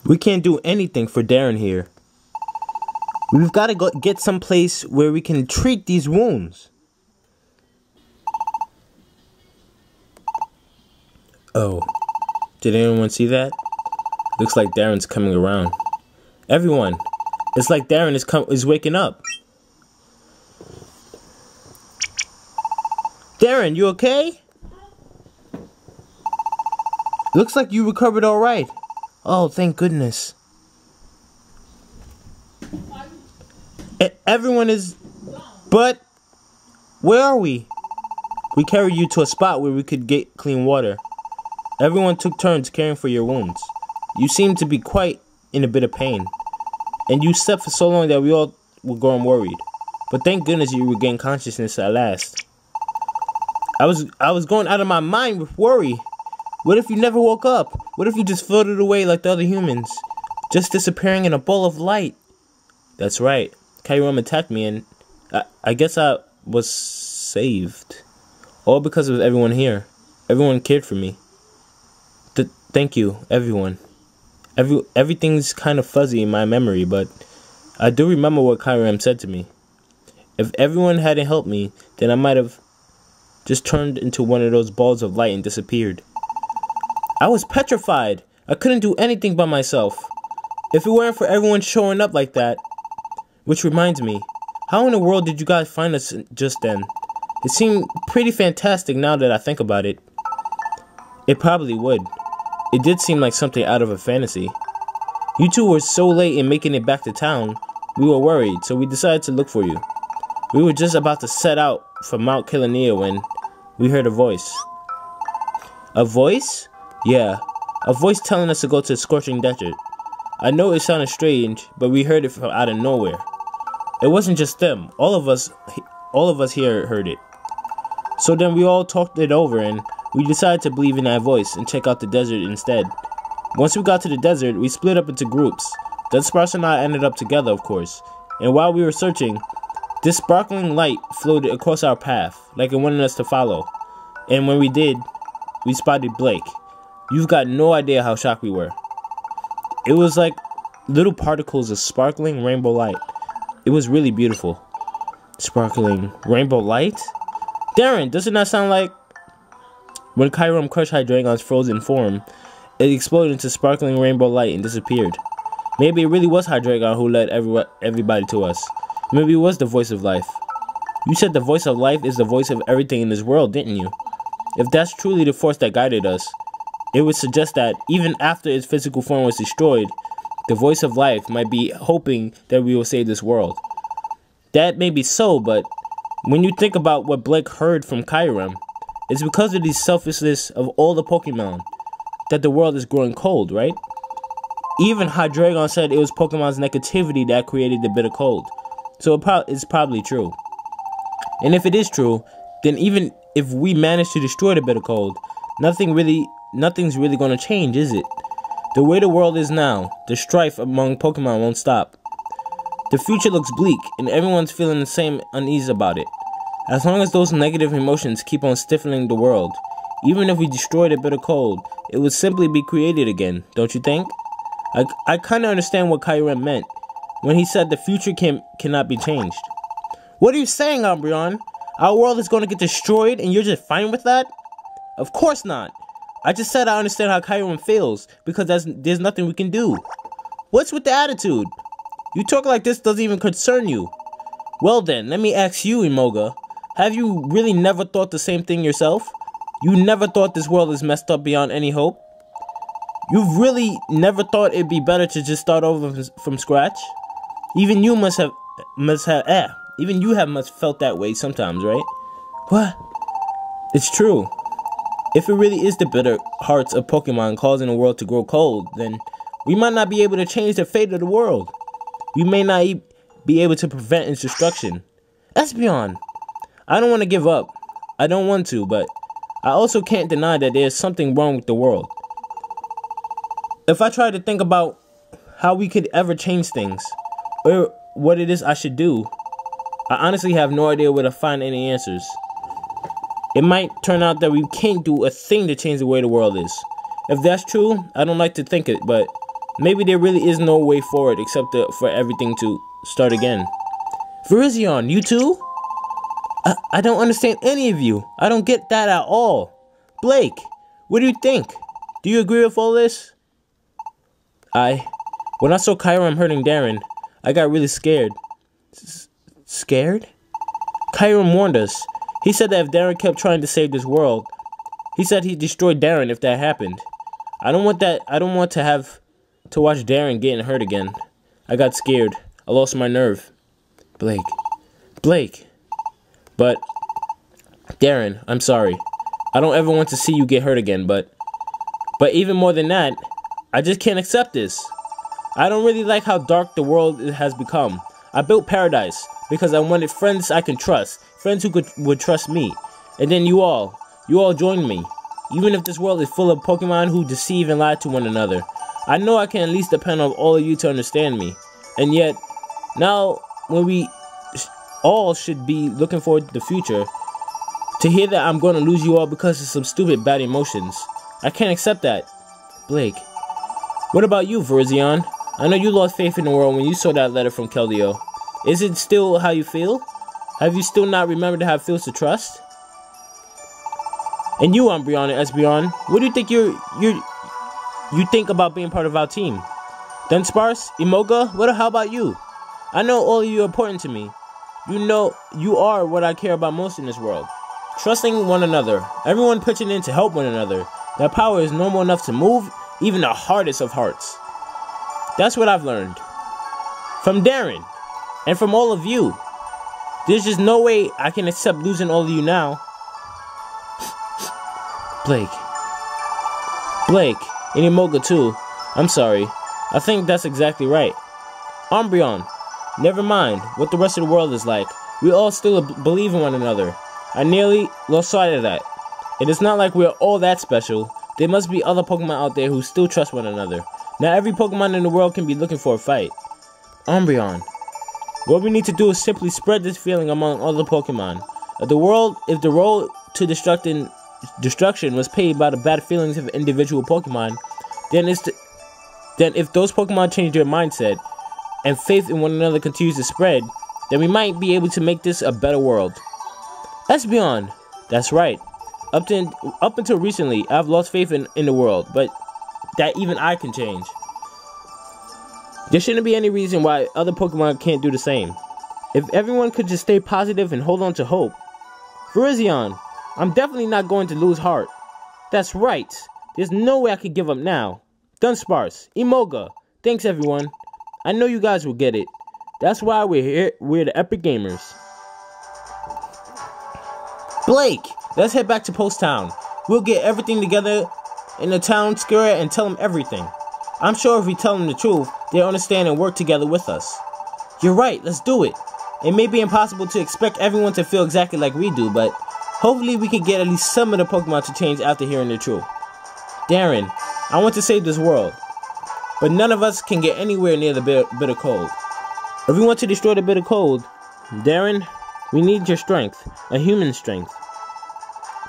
We can't do anything for Darren here. We've got to get someplace where we can treat these wounds. Oh, did anyone see that? Looks like Darren's coming around. Everyone, it's like Darren is waking up. Darren, you okay? Looks like you recovered all right. Oh, thank goodness. Everyone is... But, where are we? We carried you to a spot where we could get clean water. Everyone took turns caring for your wounds. You seem to be quite in a bit of pain. And you slept for so long that we all were growing worried. But thank goodness you regained consciousness at last. I was going out of my mind with worry. What if you never woke up? What if you just floated away like the other humans? Just disappearing in a ball of light. That's right. Kyrum attacked me and I guess I was saved. All because of everyone here. Everyone cared for me. Thank you, everyone. Everything's kind of fuzzy in my memory, but I do remember what Kyrum said to me. If everyone hadn't helped me, then I might have just turned into one of those balls of light and disappeared. I was petrified. I couldn't do anything by myself. If it weren't for everyone showing up like that. Which reminds me, how in the world did you guys find us just then? It seemed pretty fantastic now that I think about it. It probably would. It did seem like something out of a fantasy. You two were so late in making it back to town, we were worried, so we decided to look for you. We were just about to set out for Mount Kilania when we heard a voice. A voice? Yeah, a voice telling us to go to the scorching desert. I know it sounded strange, but we heard it from out of nowhere. It wasn't just them. All of us here heard it. So then we all talked it over and we decided to believe in that voice and check out the desert instead. Once we got to the desert, we split up into groups. Then Sparse and I ended up together, of course. And while we were searching, this sparkling light floated across our path, like it wanted us to follow. And when we did, we spotted Blake. You've got no idea how shocked we were. It was like little particles of sparkling rainbow light. It was really beautiful. Sparkling rainbow light? Darren, doesn't that sound like... When Kyrum crushed Hydreigon's frozen form, it exploded into sparkling rainbow light and disappeared. Maybe it really was Hydreigon who led everybody to us. Maybe it was the voice of life. You said the voice of life is the voice of everything in this world, didn't you? If that's truly the force that guided us, it would suggest that even after its physical form was destroyed, the voice of life might be hoping that we will save this world. That may be so, but when you think about what Blake heard from Kyrum, it's because of the selfishness of all the Pokemon that the world is growing cold, right? Even Hydreigon said it was Pokemon's negativity that created the bitter cold. So it's probably true. And if it is true, then even if we manage to destroy the bitter cold, nothing's really going to change, is it? The way the world is now, the strife among Pokemon won't stop. The future looks bleak, and everyone's feeling the same unease about it. As long as those negative emotions keep on stiffening the world, even if we destroy the bitter cold, it would simply be created again, don't you think? I kind of understand what Kyrum meant when he said the future cannot be changed. What are you saying, Umbreon? Our world is going to get destroyed and you're just fine with that? Of course not. I just said I understand how Kyrum feels, because there's nothing we can do. What's with the attitude? You talk like this doesn't even concern you. Well then, let me ask you, Imoga. Have you really never thought the same thing yourself? You never thought this world is messed up beyond any hope? You've really never thought it'd be better to just start over from scratch? Even you must have felt that way sometimes, right? What? It's true. If it really is the bitter hearts of Pokemon causing the world to grow cold, then we might not be able to change the fate of the world. We may not be able to prevent its destruction. Espeon, I don't want to give up. I don't want to, but I also can't deny that there's something wrong with the world. If I try to think about how we could ever change things, or what it is I should do, I honestly have no idea where to find any answers. It might turn out that we can't do a thing to change the way the world is. If that's true, I don't like to think it, but Maybe there really is no way forward except for everything to start again. Virizion, you too? I don't understand any of you. I don't get that at all. Blake, what do you think? Do you agree with all this? When I saw Kyram hurting Darren, I got really scared. Scared? Kyram warned us. He said that if Darren kept trying to save this world, he said he'd destroy Darren if that happened. I don't want to have to watch Darren getting hurt again. I got scared. I lost my nerve. Blake. But, Darren, I'm sorry. I don't ever want to see you get hurt again, but even more than that, I just can't accept this. I don't really like how dark the world has become. I built Paradise because I wanted friends I can trust, friends who would trust me. And then you all joined me. Even if this world is full of Pokemon who deceive and lie to one another, I know I can at least depend on all of you to understand me. And yet, now when we all should be looking forward to the future, to hear that I'm going to lose you all because of some stupid bad emotions, I can't accept that. Blake, what about you, Virizion? I know you lost faith in the world when you saw that letter from Keldeo. Is it still how you feel? Have you still not remembered how it feels to trust? And you, Umbreon and Espeon, what do you think you think about being part of our team? Dunsparce, Imoga, how about you? I know all of you are important to me. You know you are what I care about most in this world. Trusting one another, everyone pitching in to help one another. That power is normal enough to move even the hardest of hearts. That's what I've learned. From Darren, and from all of you. There's just no way I can accept losing all of you now. Blake, and Imoga too. I'm sorry. I think that's exactly right. Umbreon, never mind what the rest of the world is like. We all still believe in one another. I nearly lost sight of that. It is not like we're all that special. There must be other Pokemon out there who still trust one another. Not every Pokemon in the world can be looking for a fight. Umbreon, what we need to do is simply spread this feeling among other Pokemon. If the road to destruction was paid by the bad feelings of individual Pokemon, then if those Pokemon change their mindset and faith in one another continues to spread, then we might be able to make this a better world. Espeon, that's right. Up until recently, I've lost faith in the world, but that even I can change. There shouldn't be any reason why other Pokemon can't do the same. If everyone could just stay positive and hold on to hope. Virizion, I'm definitely not going to lose heart. That's right. There's no way I could give up now. Dunsparce, Imoga, thanks everyone. I know you guys will get it. That's why we're here. We're the Epic Gamers. Blake, let's head back to Post Town. We'll get everything together in the town square and tell them everything. I'm sure if we tell them the truth, they'll understand and work together with us. You're right, let's do it. It may be impossible to expect everyone to feel exactly like we do, but hopefully we can get at least some of the Pokemon to change after hearing the truth. Darren, I want to save this world, but none of us can get anywhere near the bitter cold. If we want to destroy the bitter cold, Darren, we need your strength, a human strength.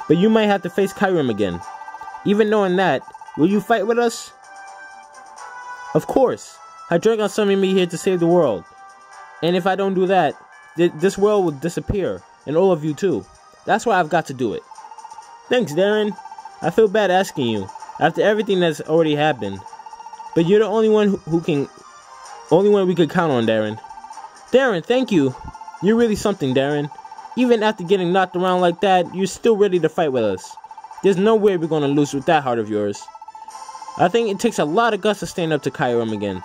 But you might have to face Kyram again. Even knowing that, will you fight with us? Of course. Hydreigon summoned me here to save the world. And if I don't do that, this world will disappear. And all of you too. That's why I've got to do it. Thanks, Darren. I feel bad asking you, after everything that's already happened. But you're the only one only one we could count on, Darren. Darren, thank you. You're really something, Darren. Even after getting knocked around like that, you're still ready to fight with us. There's no way we're gonna lose with that heart of yours. I think it takes a lot of guts to stand up to Kyram again.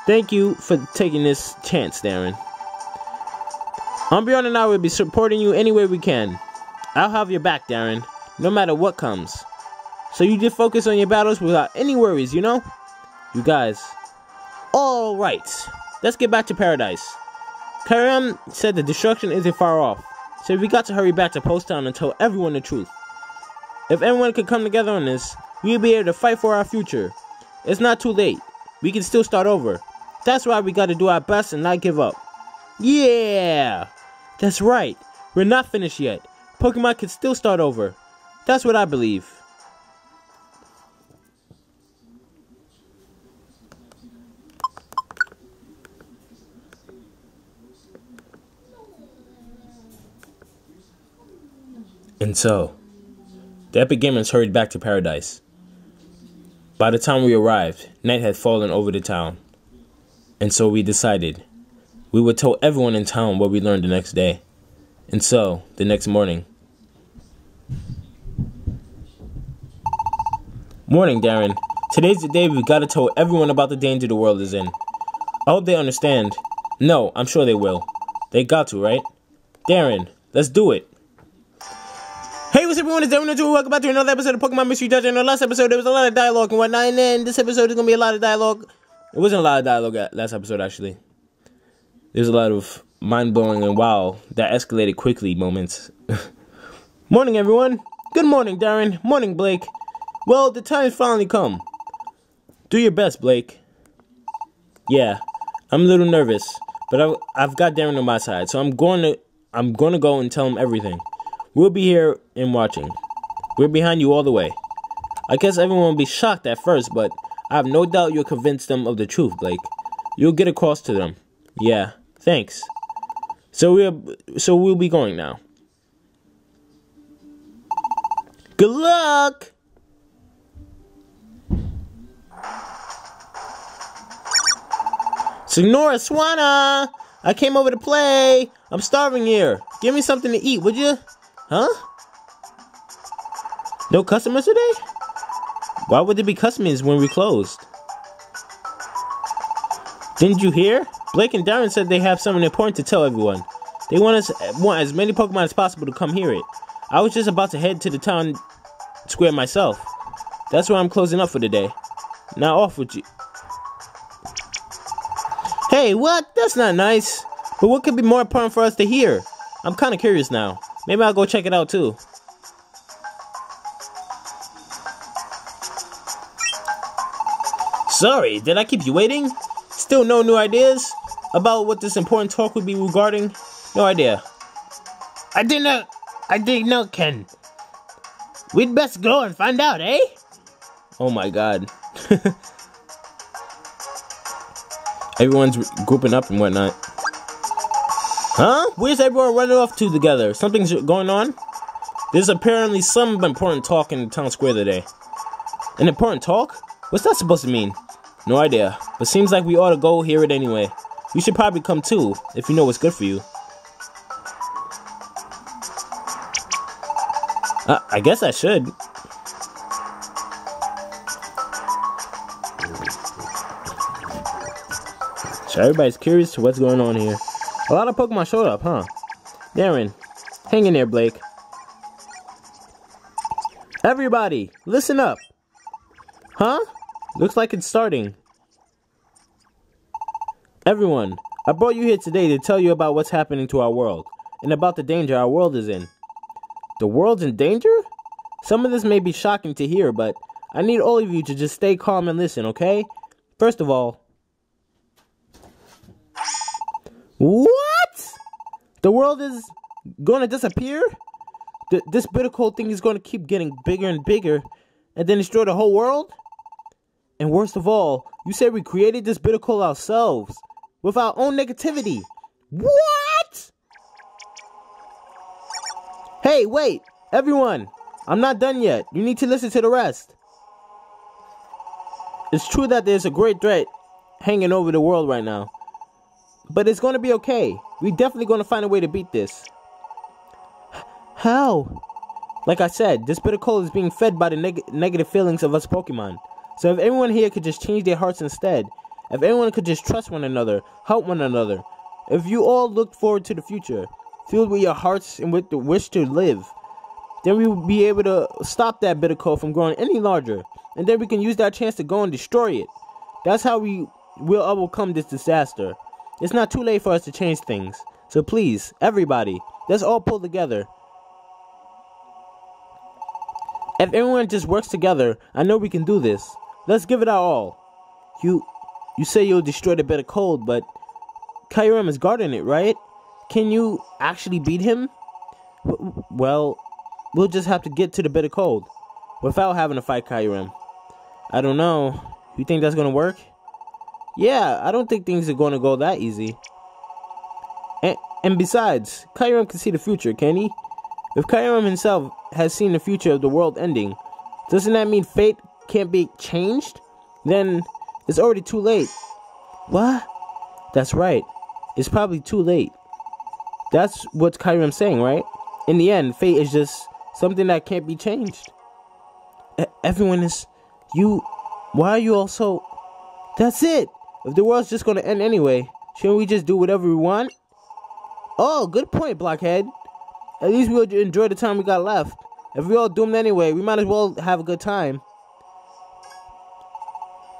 Thank you for taking this chance, Darren. Umbreon and I will be supporting you any way we can. I'll have your back, Darren, no matter what comes. So you just focus on your battles without any worries, you know? You guys. Alright, let's get back to Paradise. Kyram said the destruction isn't far off, so we got to hurry back to Post Town and tell everyone the truth. If everyone could come together on this, we'll be able to fight for our future. It's not too late. We can still start over. That's why we gotta do our best and not give up. Yeah! That's right. We're not finished yet. Pokemon can still start over. That's what I believe. And so, the epic gamers hurried back to paradise. By the time we arrived, night had fallen over the town. And so we decided we would tell everyone in town what we learned the next day. And so, the next morning. Morning, Darren. Today's the day we've got to tell everyone about the danger the world is in. I hope they understand. No, I'm sure they will. They got to, right? Darren, let's do it. Hey, what's up, everyone? It's Darren, and welcome back to another episode of Pokemon Mystery Dungeon. In the last episode, there was a lot of dialogue and whatnot, and then this episode is going to be a lot of dialogue. It wasn't a lot of dialogue last episode, actually. There's a lot of mind-blowing and wow, that escalated quickly moments. Morning, everyone. Good morning, Darren. Morning, Blake. Well, the time's finally come. Do your best, Blake. Yeah, I'm a little nervous, but I've got Darren on my side, so I'm going to go and tell him everything. We'll be here and watching. We're behind you all the way. I guess everyone will be shocked at first, but I have no doubt you'll convince them of the truth, Blake. You'll get across to them. Yeah, thanks. So we'll be going now. Good luck! Signora Swanna! I came over to play. I'm starving here. Give me something to eat, would you? Huh? No customers today? Why would there be customers when we closed? Didn't you hear? Blake and Darren said they have something important to tell everyone. They want as many Pokemon as possible to come hear it. I was just about to head to the town square myself. That's why I'm closing up for the day. Now off with you. Hey, what? That's not nice. But what could be more important for us to hear? I'm kind of curious now. Maybe I'll go check it out too. Sorry, did I keep you waiting? Still no new ideas about what this important talk would be regarding? No idea. I didn't know, Ken. We'd best go and find out, eh? Oh my god. Everyone's grouping up and whatnot. Huh? Where's everyone running off to together? Something's going on? There's apparently some important talk in the town square today. An important talk? What's that supposed to mean? No idea. But seems like we ought to go hear it anyway. You should probably come too, if you know what's good for you. I guess I should. So everybody's curious to what's going on here. A lot of Pokemon showed up, huh? Darren, hang in there, Blake. Everybody, listen up. Huh? Looks like it's starting. Everyone, I brought you here today to tell you about what's happening to our world, and about the danger our world is in. The world's in danger? Some of this may be shocking to hear, but I need all of you to just stay calm and listen, okay? First of all, what? The world is gonna disappear? This bitter cold thing is gonna keep getting bigger and bigger and then destroy the whole world? And worst of all, you said we created this bitter cold ourselves with our own negativity. What? Hey, wait, everyone, I'm not done yet. You need to listen to the rest. It's true that there's a great threat hanging over the world right now. But it's going to be okay. We're definitely going to find a way to beat this. How? Like I said, this bitter cold is being fed by the negative feelings of us Pokemon. So if everyone here could just change their hearts instead, if everyone could just trust one another, help one another, if you all look forward to the future, filled with your hearts and with the wish to live, then we will be able to stop that bitter cold from growing any larger, and then we can use that chance to go and destroy it. That's how we will overcome this disaster. It's not too late for us to change things. So please, everybody, let's all pull together. If everyone just works together, I know we can do this. Let's give it our all. You say you'll destroy the bitter cold, but Kyurem is guarding it, right? Can you actually beat him? Well, we'll just have to get to the bitter cold without having to fight Kyurem. I don't know. You think that's gonna work? Yeah, I don't think things are gonna go that easy. And besides, Kyurem can see the future, can he? If Kyurem himself has seen the future of the world ending, doesn't that mean fate can't be changed? Then it's already too late. What? That's right. It's probably too late. That's what Kyurem's saying, right? In the end, fate is just something that can't be changed. Everyone is... Why are you all so... That's it! If the world's just gonna end anyway, shouldn't we just do whatever we want? Oh, good point, Blockhead. At least we'll enjoy the time we got left. If we're all doomed anyway, we might as well have a good time.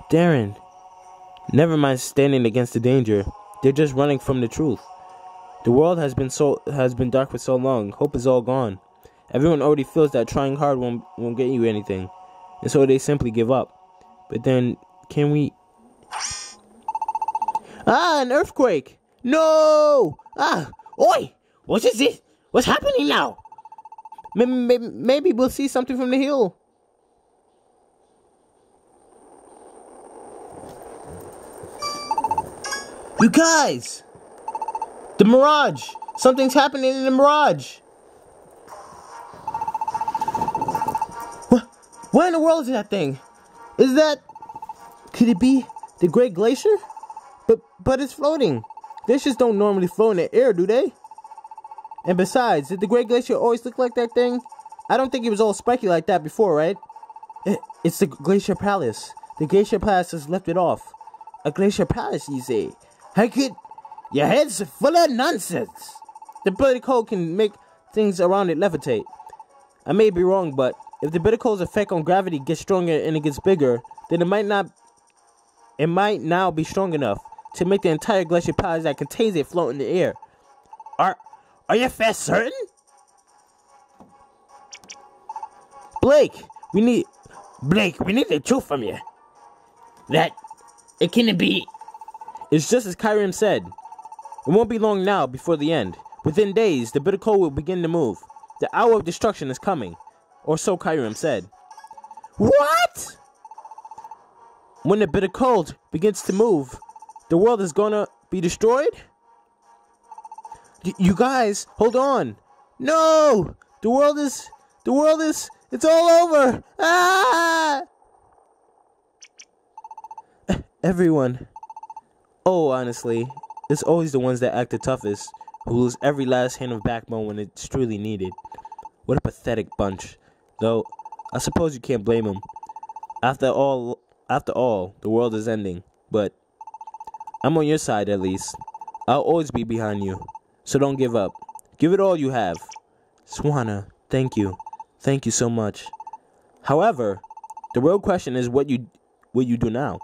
Darren, never mind standing against the danger. They're just running from the truth. The world has been dark for so long. Hope is all gone. Everyone already feels that trying hard won't get you anything, and so they simply give up. But then, can we... Ah, an earthquake! No! Ah, oi! What is this? What's happening now? Maybe we'll see something from the hill. You guys! The mirage! Something's happening in the mirage! What in the world is that thing? Is that... Could it be the Great Glacier? But it's floating. Glaciers don't normally float in the air, do they? And besides, did the Great Glacier always look like that thing? I don't think it was all spiky like that before, right? It's the Glacier Palace. The Glacier Palace has left it off. A Glacier Palace, you say? How could... Your head's full of nonsense. The bitter cold can make things around it levitate. I may be wrong, but if the bitter cold's effect on gravity gets stronger and it gets bigger, then it might now be strong enough to make the entire Glacier Palace that contains it float in the air. Are you fast certain? Blake, we need the truth from you. That it can't be. It's just as Kyurem said. It won't be long now before the end. Within days, the bitter cold will begin to move. The hour of destruction is coming, or so Kyurem said. What? When the bitter cold begins to move, the world is gonna be destroyed? You guys, hold on. No! The world is, it's all over! Ah! Everyone. Oh, honestly, it's always the ones that act the toughest, who lose every last hint of backbone when it's truly needed. What a pathetic bunch. Though, I suppose you can't blame them. After all, the world is ending. But I'm on your side, at least. I'll always be behind you. So don't give up. Give it all you have. Swanna, thank you. Thank you so much. However, the real question is what you do now.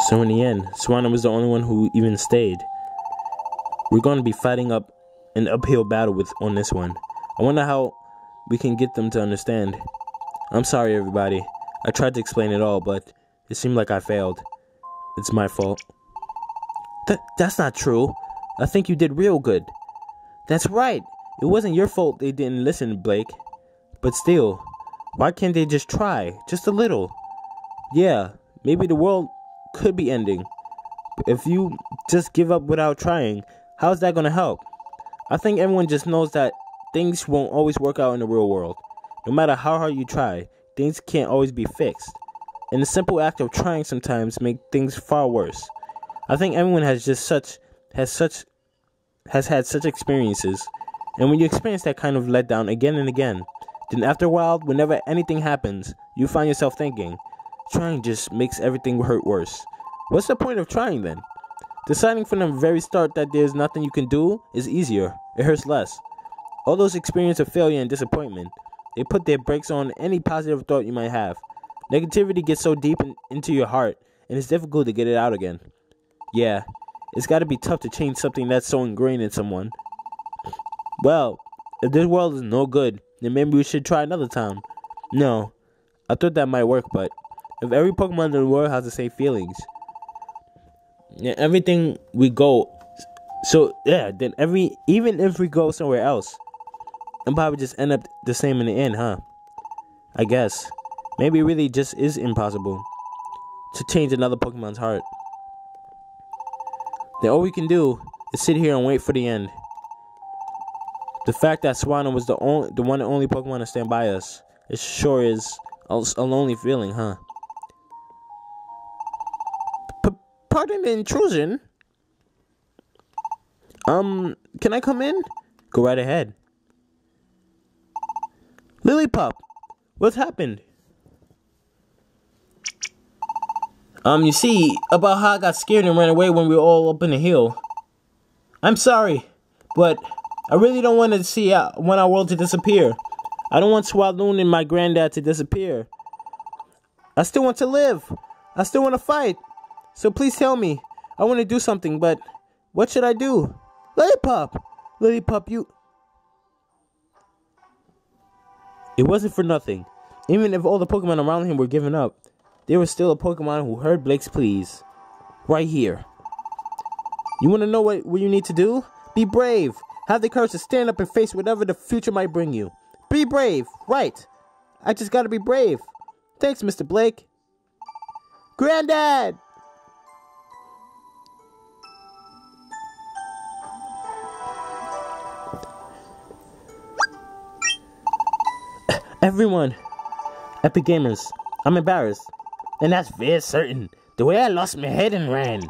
So in the end, Swanna was the only one who even stayed. We're going to be fighting up an uphill battle on this one. I wonder how we can get them to understand. I'm sorry, everybody. I tried to explain it all, but it seemed like I failed. It's my fault. That's not true. I think you did real good. That's right. It wasn't your fault they didn't listen, Blake. But still, why can't they just try? Just a little. Yeah, maybe the world could be ending. But if you just give up without trying, how's that gonna help? I think everyone just knows that things won't always work out in the real world. No matter how hard you try, things can't always be fixed. And the simple act of trying sometimes makes things far worse. I think everyone has had such experiences. And when you experience that kind of letdown again and again, then after a while, whenever anything happens, you find yourself thinking, trying just makes everything hurt worse. What's the point of trying then? Deciding from the very start that there's nothing you can do is easier. It hurts less. All those experiences of failure and disappointment, they put their brakes on any positive thought you might have. Negativity gets so deep into your heart, and it's difficult to get it out again. Yeah, it's gotta be tough to change something that's so ingrained in someone. Well, if this world is no good, then maybe we should try another time. No, I thought that might work, but if every Pokemon in the world has the same feelings, and everything we go, then even if we go somewhere else, and probably just end up the same in the end, huh? I guess. Maybe it really just is impossible to change another Pokemon's heart. Then all we can do is sit here and wait for the end. The fact that Swanna was the one and only Pokemon to stand by us, it sure is a lonely feeling, huh? Pardon the intrusion. Can I come in? Go right ahead. Lillipup, what's happened? You see, about how I got scared and ran away when we were all up in the hill. I'm sorry, but I really don't want our world to disappear. I don't want Swaloon and my granddad to disappear. I still want to live. I still want to fight. So please tell me. I want to do something, but what should I do? Lillipup, you... It wasn't for nothing. Even if all the Pokemon around him were giving up, there was still a Pokemon who heard Blake's pleas. Right here. You want to know what you need to do? Be brave. Have the courage to stand up and face whatever the future might bring you. Be brave. Right. I just gotta be brave. Thanks, Mr. Blake. Granddad! Everyone. Epic Gamers. I'm embarrassed. And that's very certain. The way I lost my head and ran.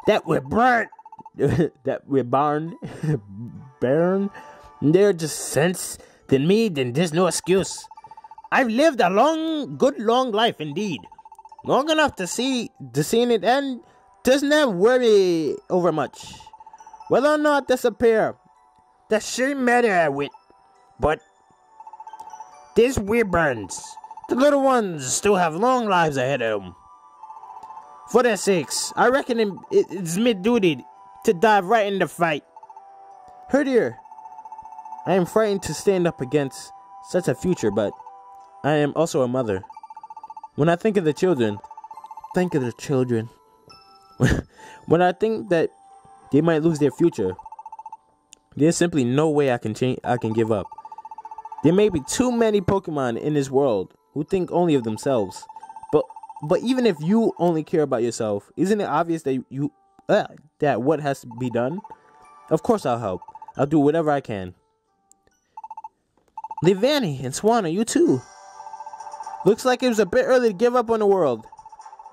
That we're burnt. That we're barn. Burn. They're just sense. Then there's no excuse. I've lived a good long life indeed. Long enough to see it end. Does not worry over much. Whether or not disappear. That shouldn't matter a whit. But these Weeburns, the little ones, still have long lives ahead of them. For their sakes, I reckon it's my duty to dive right in the fight. Herdier, I am frightened to stand up against such a future, but I am also a mother. When I think of the children, when I think that they might lose their future, there's simply no way I can give up. There may be too many Pokemon in this world who think only of themselves. But even if you only care about yourself, isn't it obvious that that what has to be done? Of course I'll help. I'll do whatever I can. Levanny and Swanna, you too. Looks like it was a bit early to give up on the world.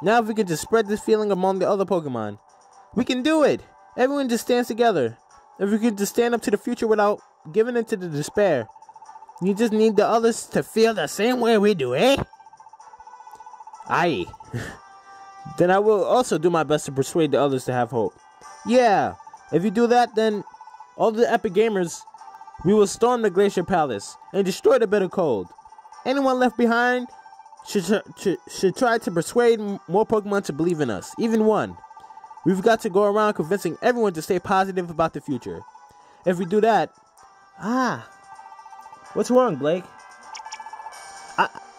Now if we could just spread this feeling among the other Pokemon. We can do it! Everyone just stands together. If we could just stand up to the future without giving into the despair. You just need the others to feel the same way we do, eh? Aye. Then I will also do my best to persuade the others to have hope. Yeah, if you do that, then all the Epic Gamers, we will storm the Glacier Palace and destroy the Bitter Cold. Anyone left behind should try to persuade more Pokemon to believe in us, even one. We've got to go around convincing everyone to stay positive about the future. If we do that... What's wrong, Blake?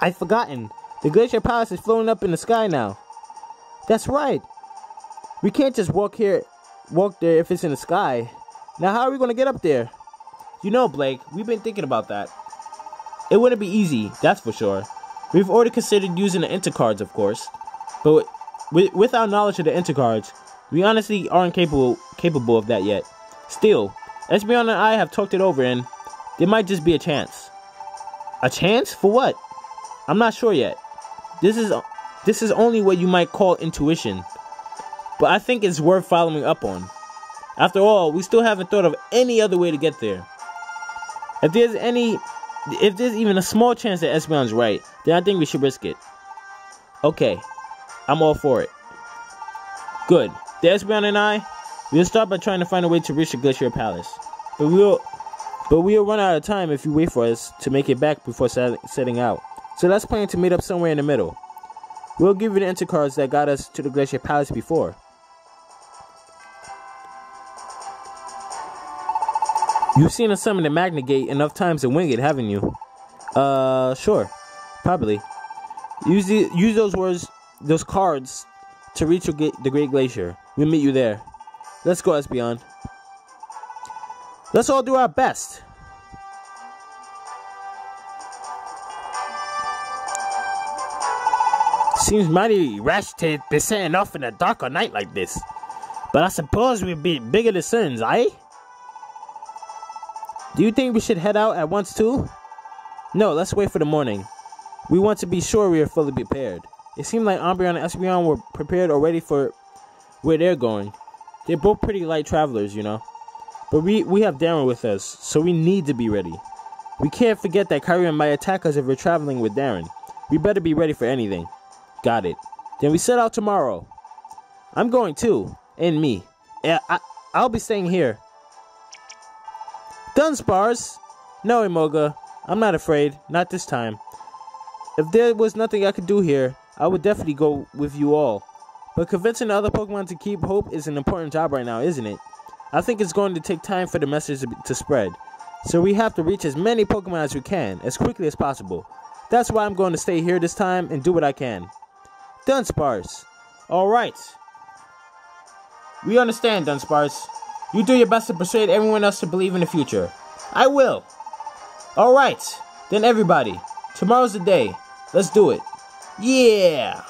I've forgotten. The Glacier Palace is floating up in the sky now. That's right. We can't just walk there if it's in the sky. Now how are we going to get up there? You know, Blake, we've been thinking about that. It wouldn't be easy, that's for sure. We've already considered using the Intercards, of course. But with our knowledge of the Intercards, we honestly aren't capable of that yet. Still, Espeon and I have talked it over and there might just be a chance. A chance? For what? I'm not sure yet. This is only what you might call intuition. But I think it's worth following up on. After all, we still haven't thought of any other way to get there. If there's even a small chance that Espeon's right, then I think we should risk it. Okay, I'm all for it. Good. The Espeon and I, we'll start by trying to find a way to reach the Glacier Palace. But we'll run out of time if you wait for us to make it back before setting out. So let's plan to meet up somewhere in the middle. We'll give you the Intercards that got us to the Glacier Palace before. You've seen us summon the Magnet Gate enough times to wing it, haven't you? Sure. Probably. Use those cards to reach the Great Glacier. We'll meet you there. Let's go, Espeon. Let's all do our best. Seems mighty rash to be setting off in a darker night like this. But I suppose we'd be bigger concerns, eh? Do you think we should head out at once too? No, let's wait for the morning. We want to be sure we are fully prepared. It seemed like Umbreon and Espeon were prepared already for where they're going. They're both pretty light travelers, you know. But we have Darren with us, so we need to be ready. We can't forget that Kyrian might attack us if we're traveling with Darren. We better be ready for anything. Got it. Then we set out tomorrow. I'm going too. And me. Yeah, I'll be staying here. Dunsparce! No, Imoga. I'm not afraid. Not this time. If there was nothing I could do here, I would definitely go with you all. But convincing the other Pokemon to keep hope is an important job right now, isn't it? I think it's going to take time for the message to spread. So we have to reach as many Pokemon as we can, as quickly as possible. That's why I'm going to stay here this time and do what I can. Dunsparce. Alright. We understand, Dunsparce. You do your best to persuade everyone else to believe in the future. I will. Alright. Then everybody. Tomorrow's the day. Let's do it. Yeah.